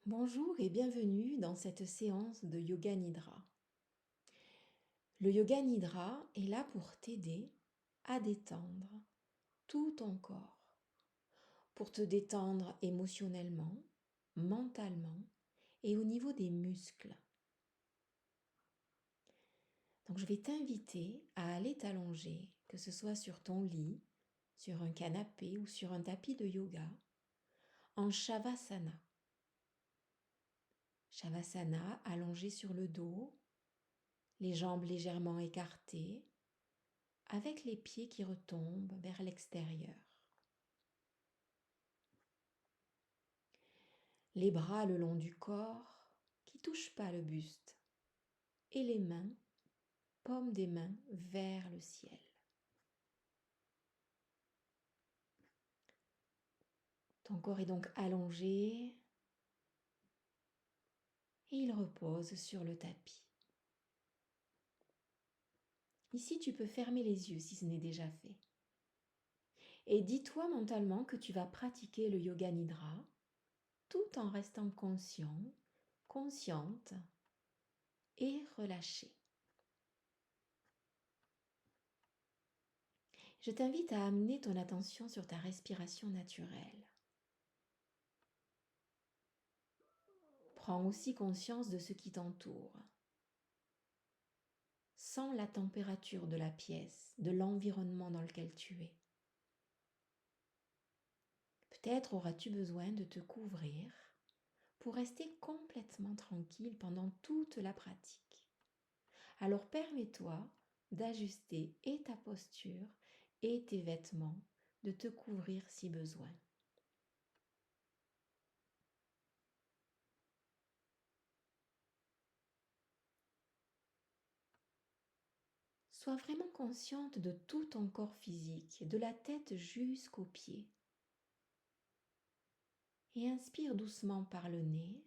Bonjour et bienvenue dans cette séance de Yoga Nidra. Le Yoga Nidra est là pour t'aider à détendre tout ton corps, pour te détendre émotionnellement, mentalement et au niveau des muscles. Donc je vais t'inviter à aller t'allonger, que ce soit sur ton lit, sur un canapé ou sur un tapis de yoga, en Shavasana. Shavasana, allongé sur le dos, les jambes légèrement écartées, avec les pieds qui retombent vers l'extérieur. Les bras le long du corps qui ne touchent pas le buste et les mains, paumes des mains vers le ciel. Ton corps est donc allongé et il repose sur le tapis. Ici, tu peux fermer les yeux si ce n'est déjà fait. Et dis-toi mentalement que tu vas pratiquer le Yoga Nidra tout en restant conscient, consciente et relâché. Je t'invite à amener ton attention sur ta respiration naturelle. Prends aussi conscience de ce qui t'entoure. Sens la température de la pièce, de l'environnement dans lequel tu es. Peut-être auras-tu besoin de te couvrir pour rester complètement tranquille pendant toute la pratique. Alors permets-toi d'ajuster et ta posture et tes vêtements, de te couvrir si besoin. Sois vraiment consciente de tout ton corps physique, de la tête jusqu'aux pieds. Et inspire doucement par le nez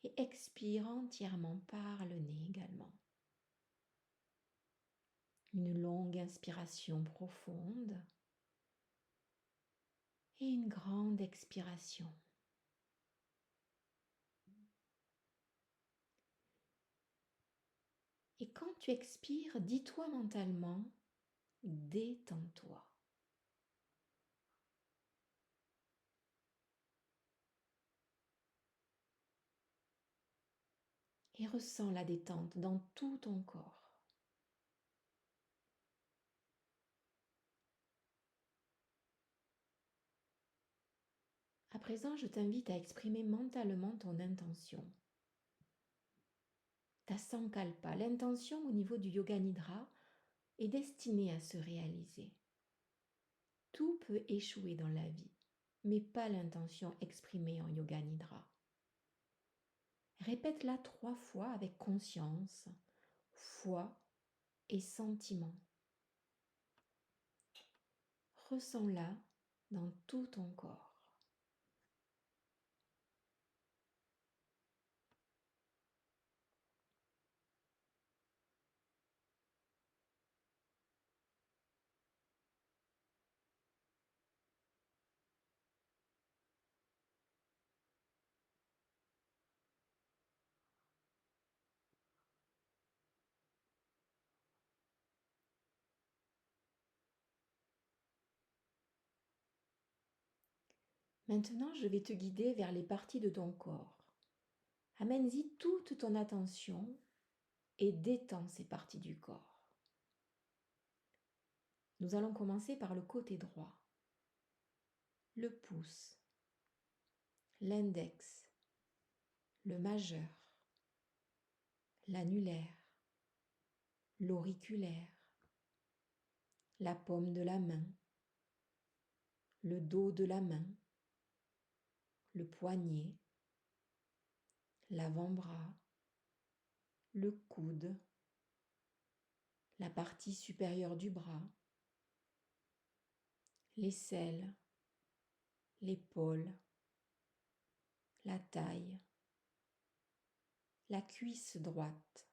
et expire entièrement par le nez également. Une longue inspiration profonde et une grande expiration. Et quand tu expires, dis-toi mentalement, détends-toi. Et ressens la détente dans tout ton corps. À présent, je t'invite à exprimer mentalement ton intention. Ta sankalpa, l'intention au niveau du Yoga Nidra, est destinée à se réaliser. Tout peut échouer dans la vie, mais pas l'intention exprimée en Yoga Nidra. Répète-la 3 fois avec conscience, foi et sentiment. Ressens-la dans tout ton corps. Maintenant, je vais te guider vers les parties de ton corps. Amène-y toute ton attention et détends ces parties du corps. Nous allons commencer par le côté droit. Le pouce, l'index, le majeur, l'annulaire, l'auriculaire, la paume de la main, le dos de la main, le poignet, l'avant-bras, le coude, la partie supérieure du bras, l'aisselle, l'épaule, la taille, la cuisse droite,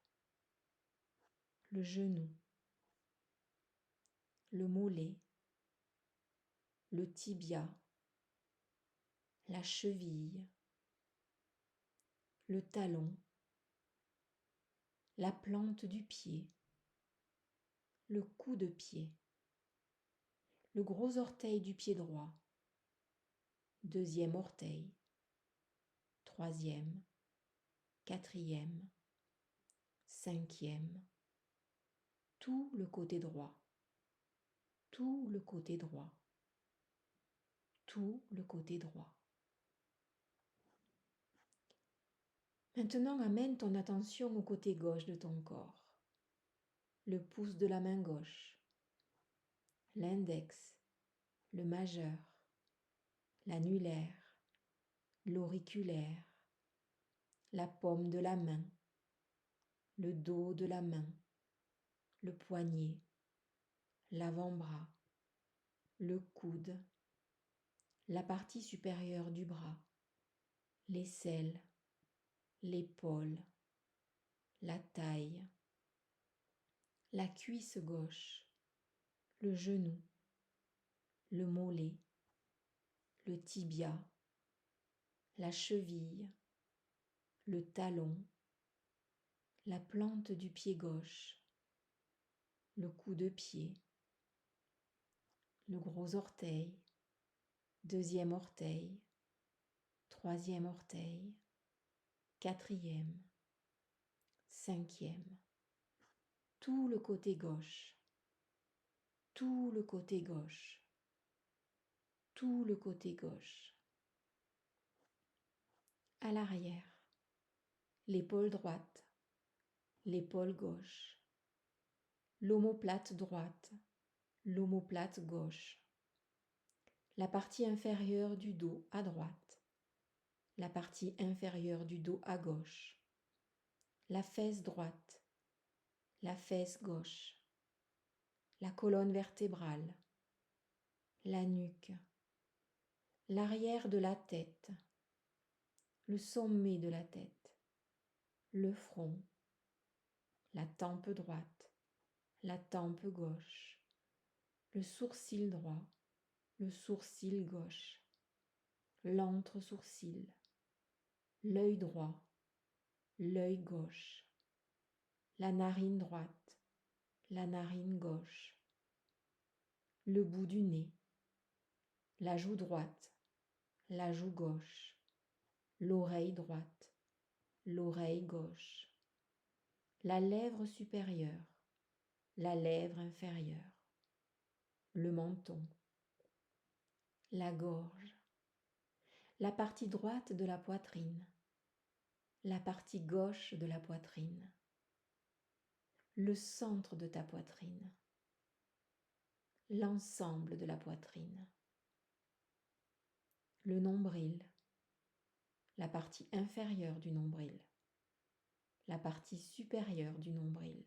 le genou, le mollet, le tibia, la cheville, le talon, la plante du pied, le coup de pied, le gros orteil du pied droit, deuxième orteil, troisième, quatrième, cinquième, tout le côté droit, tout le côté droit, tout le côté droit. Maintenant, amène ton attention au côté gauche de ton corps, le pouce de la main gauche, l'index, le majeur, l'annulaire, l'auriculaire, la paume de la main, le dos de la main, le poignet, l'avant-bras, le coude, la partie supérieure du bras, l'aisselle, l'épaule, la taille, la cuisse gauche, le genou, le mollet, le tibia, la cheville, le talon, la plante du pied gauche, le coup de pied, le gros orteil, deuxième orteil, troisième orteil, quatrième, cinquième, tout le côté gauche, tout le côté gauche, tout le côté gauche. À l'arrière, l'épaule droite, l'épaule gauche, l'omoplate droite, l'omoplate gauche, la partie inférieure du dos à droite, la partie inférieure du dos à gauche, la fesse droite, la fesse gauche, la colonne vertébrale, la nuque, l'arrière de la tête, le sommet de la tête, le front, la tempe droite, la tempe gauche, le sourcil droit, le sourcil gauche, l'entre-sourcil, l'œil droit, l'œil gauche, la narine droite, la narine gauche, le bout du nez, la joue droite, la joue gauche, l'oreille droite, l'oreille gauche, la lèvre supérieure, la lèvre inférieure, le menton, la gorge, la partie droite de la poitrine, la partie gauche de la poitrine, le centre de ta poitrine, l'ensemble de la poitrine, le nombril, la partie inférieure du nombril, la partie supérieure du nombril,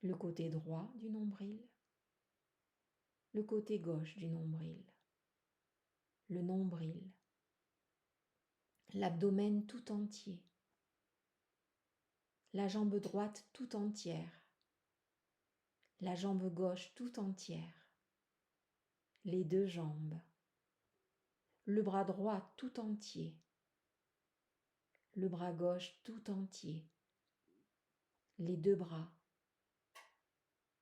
le côté droit du nombril, le côté gauche du nombril, le nombril, l'abdomen tout entier, la jambe droite tout entière, la jambe gauche tout entière, les deux jambes, le bras droit tout entier, le bras gauche tout entier, les deux bras,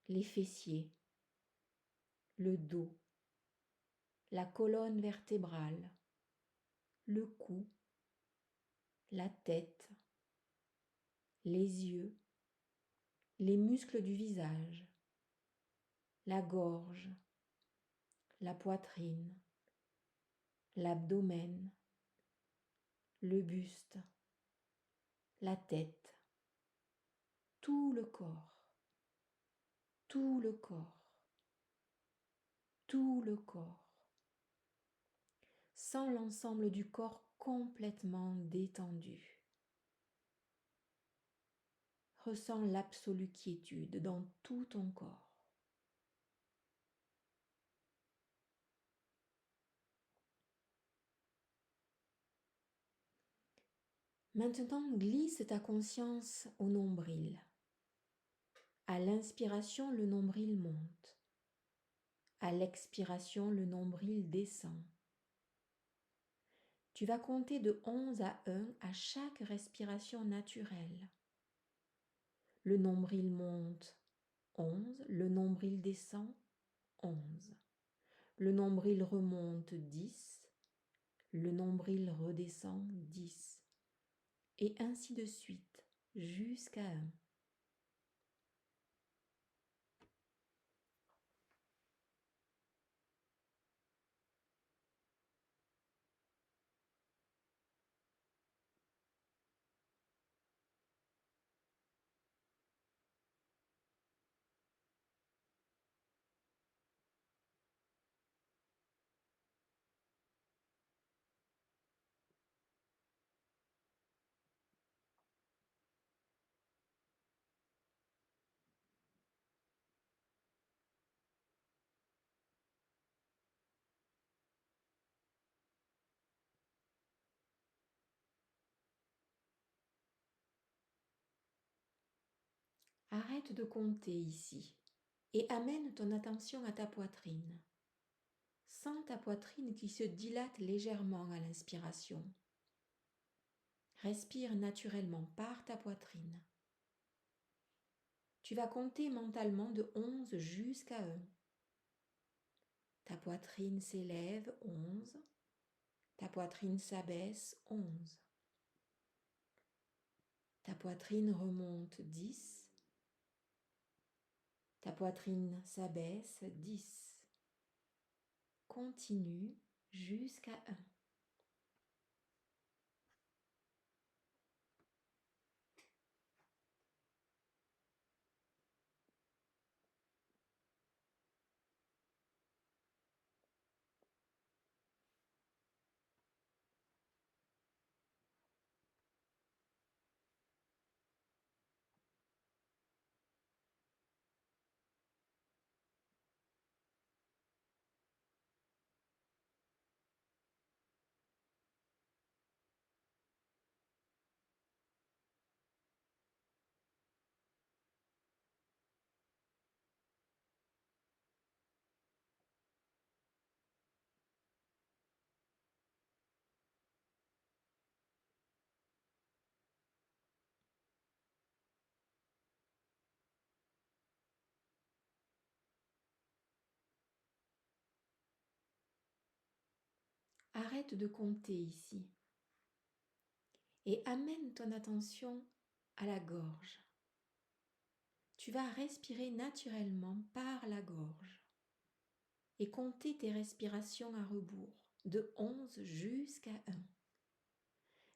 les fessiers, le dos, la colonne vertébrale, le cou, la tête, les yeux, les muscles du visage, la gorge, la poitrine, l'abdomen, le buste, la tête, tout le corps, tout le corps, tout le corps. Sens l'ensemble du corps complètement détendu. Ressens l'absolue quiétude dans tout ton corps. Maintenant, glisse ta conscience au nombril. À l'inspiration, le nombril monte. À l'expiration, le nombril descend. Tu vas compter de 11 à 1 à chaque respiration naturelle. Le nombril monte 11, le nombril descend 11. Le nombril remonte 10, le nombril redescend 10. Et ainsi de suite, jusqu'à 1. Arrête de compter ici et amène ton attention à ta poitrine. Sens ta poitrine qui se dilate légèrement à l'inspiration. Respire naturellement par ta poitrine. Tu vas compter mentalement de 11 jusqu'à 1. Ta poitrine s'élève 11. Ta poitrine s'abaisse 11. Ta poitrine remonte 10. Ta poitrine s'abaisse 10. Continue jusqu'à 1. Arrête de compter ici et amène ton attention à la gorge. Tu vas respirer naturellement par la gorge et compter tes respirations à rebours de 11 jusqu'à 1.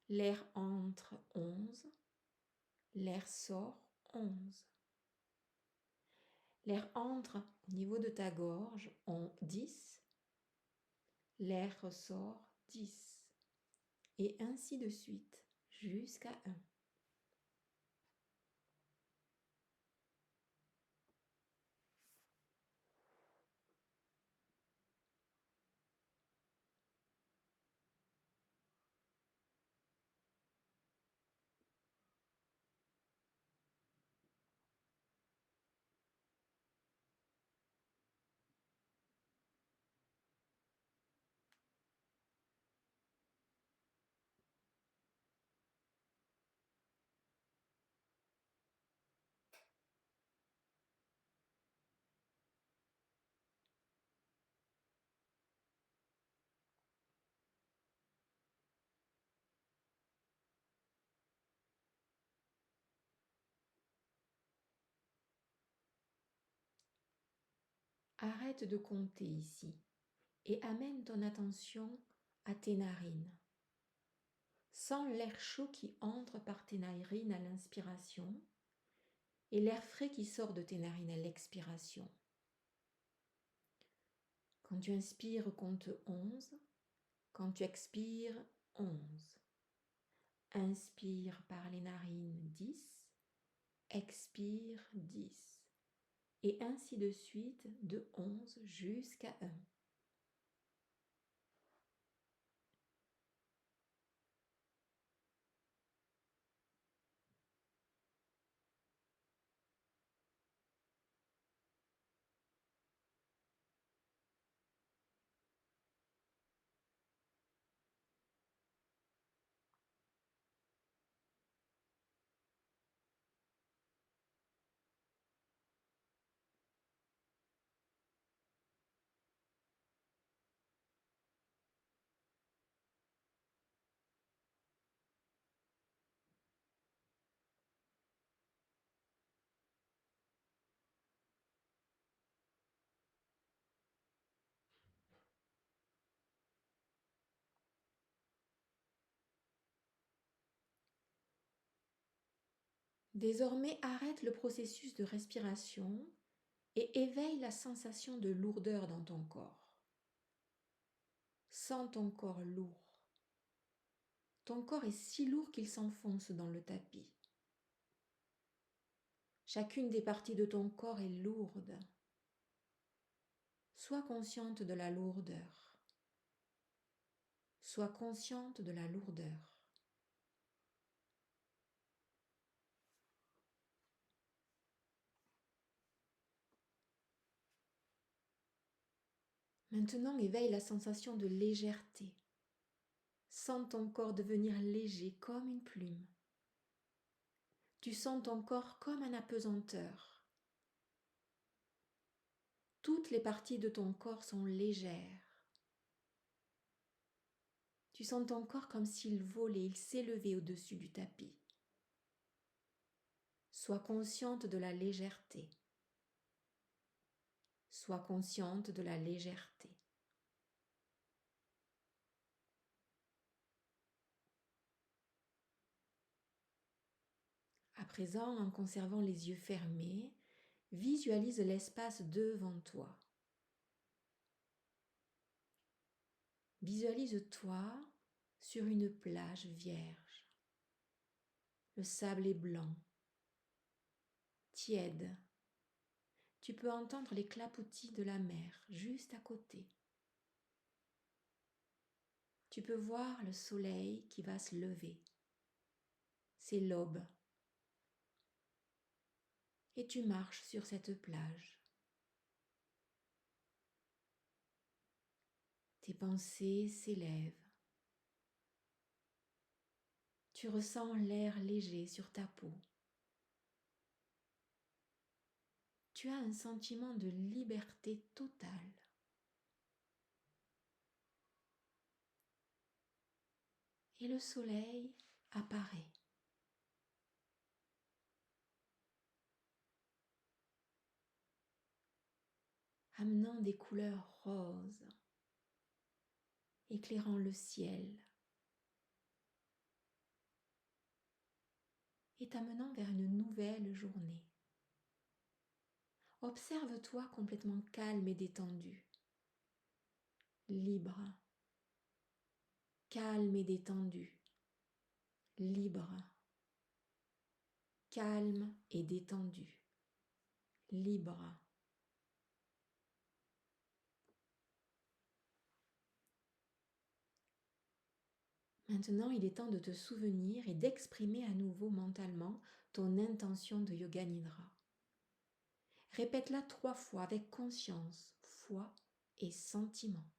L'air entre 11, l'air sort 11. L'air entre au niveau de ta gorge en 10, l'air ressort 10. Et ainsi de suite jusqu'à 1. Arrête de compter ici et amène ton attention à tes narines. Sens l'air chaud qui entre par tes narines à l'inspiration et l'air frais qui sort de tes narines à l'expiration. Quand tu inspires, compte 11. Quand tu expires, 11. Inspire par les narines 10. Expire 10. Et ainsi de suite de 11 jusqu'à 1. Désormais, arrête le processus de respiration et éveille la sensation de lourdeur dans ton corps. Sens ton corps lourd. Ton corps est si lourd qu'il s'enfonce dans le tapis. Chacune des parties de ton corps est lourde. Sois consciente de la lourdeur. Sois consciente de la lourdeur. Maintenant, éveille la sensation de légèreté. Sens ton corps devenir léger comme une plume. Tu sens ton corps comme un apesanteur. Toutes les parties de ton corps sont légères. Tu sens ton corps comme s'il volait, il s'élevait au-dessus du tapis. Sois consciente de la légèreté. Sois consciente de la légèreté. À présent, en conservant les yeux fermés, visualise l'espace devant toi. Visualise-toi sur une plage vierge. Le sable est blanc, tiède. Tu peux entendre les clapotis de la mer juste à côté. Tu peux voir le soleil qui va se lever. C'est l'aube. Et tu marches sur cette plage. Tes pensées s'élèvent. Tu ressens l'air léger sur ta peau. Tu as un sentiment de liberté totale. Et le soleil apparaît. Amenant des couleurs roses, éclairant le ciel et t'amenant vers une nouvelle journée. Observe-toi complètement calme et détendu, libre, calme et détendu, libre, calme et détendu, libre. Maintenant, il est temps de te souvenir et d'exprimer à nouveau mentalement ton intention de Yoga Nidra. Répète-la 3 fois avec conscience, foi et sentiment.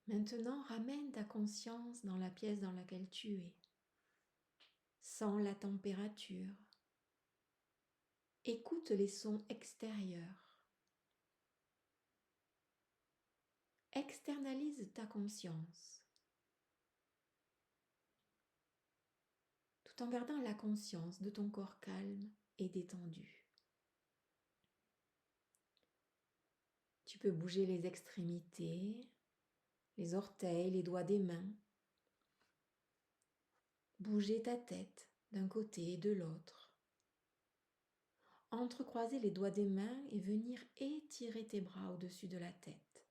Maintenant, ramène ta conscience dans la pièce dans laquelle tu es. Sens la température. Écoute les sons extérieurs. Externalise ta conscience, tout en gardant la conscience de ton corps calme et détendu. Tu peux bouger les extrémités, les orteils, les doigts des mains. Bouger ta tête d'un côté et de l'autre. Entrecroiser les doigts des mains et venir étirer tes bras au-dessus de la tête.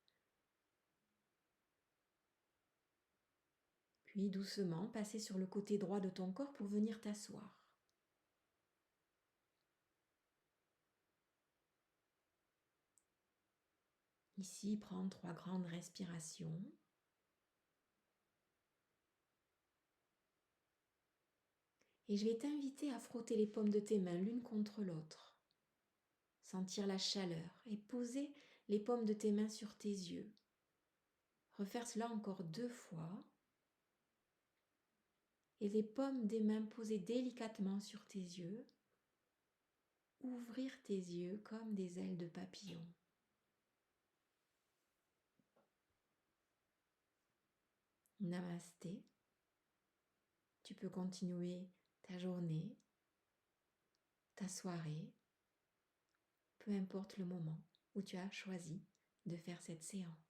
Puis doucement passer sur le côté droit de ton corps pour venir t'asseoir. Ici, prends 3 grandes respirations. Et je vais t'inviter à frotter les paumes de tes mains l'une contre l'autre, sentir la chaleur et poser les paumes de tes mains sur tes yeux. Refaire cela encore 2 fois. Et les paumes des mains posées délicatement sur tes yeux. Ouvrir tes yeux comme des ailes de papillon. Namasté. Tu peux continuer ta journée, ta soirée, peu importe le moment où tu as choisi de faire cette séance.